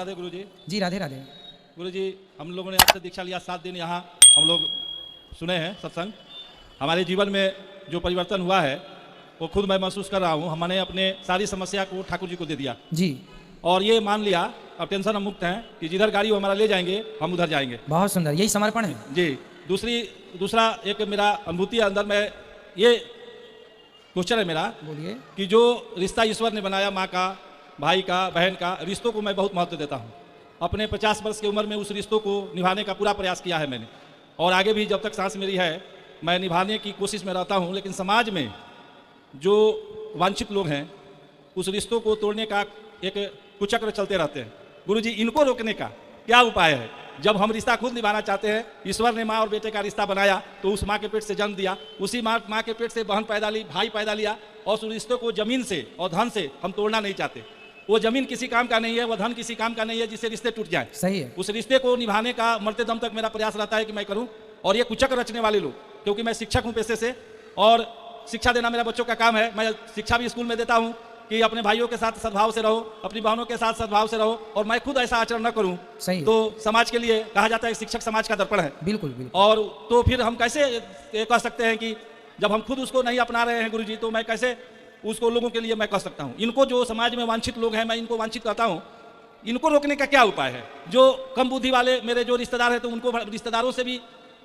राधे गुरु जी। जी राधे राधे। गुरु जी, हम लोगों ने आपसे दीक्षा लिया, 7 दिन यहाँ हम लोग सुने हैं सत्संग। हमारे जीवन में जो परिवर्तन हुआ है वो खुद मैं महसूस कर रहा हूँ। हमने अपने सारी समस्या को ठाकुर जी को दे दिया जी, और ये मान लिया अब टेंशन हम मुक्त हैं कि जिधर गाड़ी वो हमारा ले जाएंगे हम उधर जाएंगे। बहुत सुंदर, यही समर्पण है। जी। दूसरा एक मेरा अनुभूति अंदर में ये क्वेश्चन है मेरा बोलिए। कि जो रिश्ता ईश्वर ने बनाया, माँ का, भाई का, बहन का, रिश्तों को मैं बहुत महत्व देता हूँ। अपने 50 वर्ष की उम्र में उस रिश्तों को निभाने का पूरा प्रयास किया है मैंने, और आगे भी जब तक सांस मेरी है मैं निभाने की कोशिश में रहता हूँ। लेकिन समाज में जो वांछित लोग हैं उस रिश्तों को तोड़ने का एक कुचक्र चलते रहते हैं। गुरुजी, इनको रोकने का क्या उपाय है? जब हम रिश्ता खुद निभाना चाहते हैं, ईश्वर ने माँ और बेटे का रिश्ता बनाया तो उस माँ के पेट से जन्म दिया, उसी माँ के पेट से बहन पैदा ली, भाई पैदा लिया, और उस रिश्तों को जमीन से और धन से हम तोड़ना नहीं चाहते। वो जमीन किसी काम का नहीं है, वो धन किसी काम का नहीं है जिससे रिश्ते टूट जाए। सही है। उस रिश्ते को निभाने का मरते दम तक मेरा प्रयास रहता है कि मैं करूं। और ये कुचक्र रचने वाले लोग, क्योंकि मैं शिक्षक हूं पेशे से और शिक्षा देना मेरा बच्चों का काम है। मैं शिक्षा भी स्कूल में देता हूं कि अपने भाइयों के साथ सद्भाव से रहो, अपनी बहनों के साथ सद्भाव से रहो, और मैं खुद ऐसा आचरण न करूं। सही। तो समाज के लिए कहा जाता है शिक्षक समाज का दर्पण है। बिल्कुल बिल्कुल। और तो फिर हम कैसे ये कह सकते हैं कि जब हम खुद उसको नहीं अपना रहे हैं गुरुजी, तो मैं कैसे उसको लोगों के लिए मैं कह सकता हूँ? इनको जो समाज में वांछित लोग हैं, मैं इनको वांछित कहता हूँ, इनको रोकने का क्या उपाय है? जो कम बुद्धि वाले मेरे जो रिश्तेदार हैं, तो उनको रिश्तेदारों से भी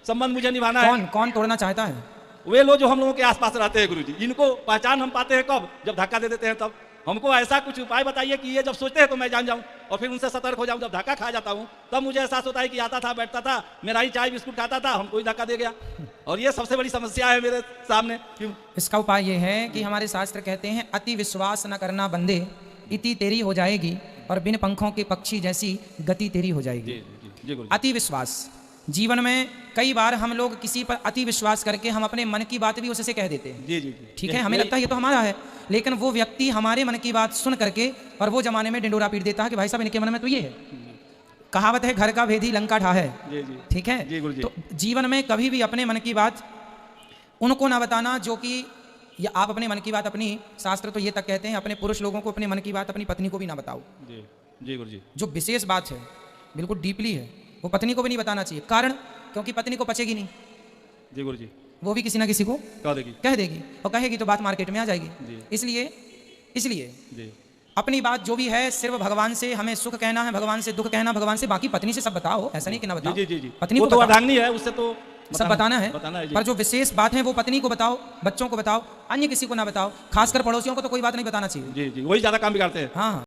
संबंध मुझे निभाना है। कौन तोड़ना चाहता है? वे लोग जो हम लोगों के आसपास रहते हैं गुरुजी। इनको पहचान हम पाते हैं कब? जब धक्का दे देते हैं तब। हमको ऐसा कुछ उपाय बताइए कि ये जब सोचते हैं तो मैं जान जाऊं और फिर उनसे सतर्क हो जाऊं। जब धक्का खा जाता हूं तब मुझे एहसास होता है कि आता था, बैठता था, मेरा ही चाय बिस्कुट खाता था, हमको ही धक्का दे गया। और ये सबसे बड़ी समस्या है मेरे सामने। क्यों? इसका उपाय ये है कि हमारे शास्त्र कहते हैं अति विश्वास न करना बंदे, इति तेरी हो जाएगी, और बिन पंखों के पक्षी जैसी गति तेरी हो जाएगी। जी गुरु। अति विश्वास जीवन में कई बार हम लोग किसी पर अति विश्वास करके हम अपने मन की बात भी उससे कह देते हैं। जी जी। ठीक है, हमें लगता है ये तो हमारा है, लेकिन वो व्यक्ति हमारे मन की बात सुन करके और वो जमाने में डिंडोरा पीट देता है कि भाई साहब इनके मन में तो ये है। कहावत है घर का भेदी लंका ढा है। जी जी। ठीक है जी गुरुजी। तो जीवन में कभी भी अपने मन की बात उनको ना बताना, जो कि या आप अपने मन की बात अपनी, शास्त्र तो ये तक कहते हैं अपने पुरुष लोगों को अपने मन की बात अपनी पत्नी को भी ना बताओ। जी जी गुरुजी। जो विशेष बात है, बिल्कुल डीपली है, वो पत्नी को भी नहीं बताना चाहिए। कारण क्योंकि पत्नी को पचेगी नहीं। जी गुरुजी। वो भी किसी ना किसी को कह देगी और कहेगी तो बात मार्केट में आ जाएगी। इसलिए जी। अपनी बात जो भी है सिर्फ भगवान से हमें सुख कहना है, भगवान से दुख कहना, भगवान से, बाकी पत्नी से सब बताओ, ऐसा नहीं कि ना बताओ। जी जी जी। पत्नी वो को तो बताओ, अर्धांगिनी है, उससे तो सब बताना है जी। पर जो विशेष बात है वो पत्नी को बताओ, बच्चों को बताओ, अन्य किसी को ना बताओ। खासकर पड़ोसियों को तो कोई बात नहीं बताना चाहिए। जी जी, वही ज्यादा काम बिगाड़ते हैं। हाँ।